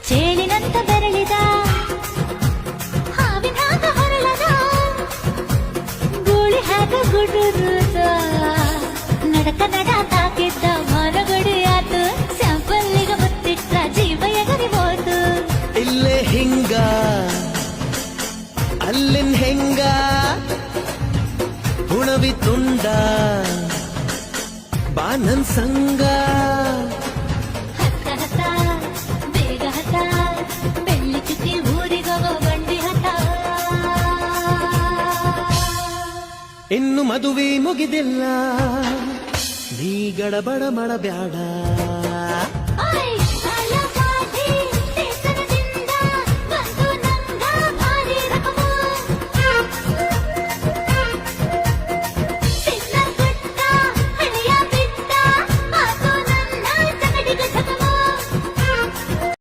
ಚೇಳಿನಂತ ಬೆರಳಿದ ಹಾವಿನಾಗ ಹೊರಳದ ಗೂಳಿ ಹಾಗ ಗುಡುರುದ ನಡಕ ನಡ ತಾಕಿದ್ದ ಮನಗಡಿ ಆತು ಸ್ಯಾಂಪಲ್ಲಿಗ ಮುತ್ತಿಟ್ಟ ಜೀವ ಎಗರಿಬೋದು ಇಲ್ಲೇ ಹಿಂಗ ಅಲ್ಲಿನ್ ಹೆಂಗ ಹುಣವಿ ತುಂಡ ಬಾ ನನ್ ಸಂಗ ಹತ್ತ ಹತ್ತ ಬೇಗ ಹತ್ತ ಬೆಳ್ಳಿ ಚುಕ್ಕಿ ಊರಿಗೋಗೋ ಬಂಡಿ ಹತ್ತ ಇನ್ನು ಮದುವೆ ಮುಗಿದಿಲ್ಲ ನೀ ಗಡಬಡ ಮಾಡಬ್ಯಾಡ